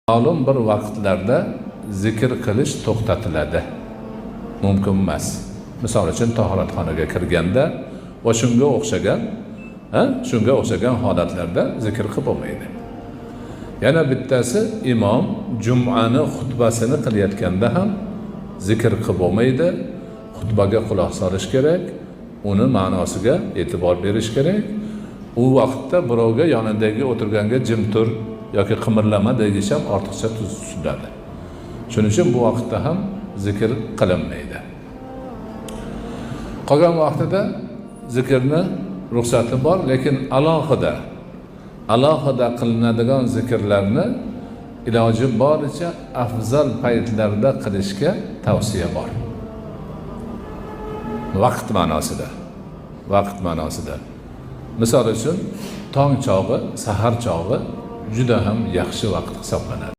Ma'lum bir vaqtlarda zikr qilish to'xtatiladi. Mumkin emas. Misol uchun tahoratxonaga kirganda va shunga o'xshagan holatlarda zikr qilib bo'lmaydi. Yana bittasi imom jum'ani xutbasini qilayotganda ham zikr qilib bo'lmaydi. Xutbaga quloq solish kerak, uni ma'nosiga e'tibor berish kerak. U vaqtda birovga yonidagi o'tirganga jim tur yoki qimirlama deyish ham ortiqcha tutiladi. Shuning uchun bu vaqtda ham zikr qilinmaydi. Qolgan vaqtida zikrni ruxsati bor, lekin alohida qilinadigan zikrlarni iloji boricha afzal paytlarda qilishga tavsiya bor. Vaqt ma'nosida. Misol uchun tong chog'i, sahar chog'i juda ham yaxshi vaqt hisoblanadi.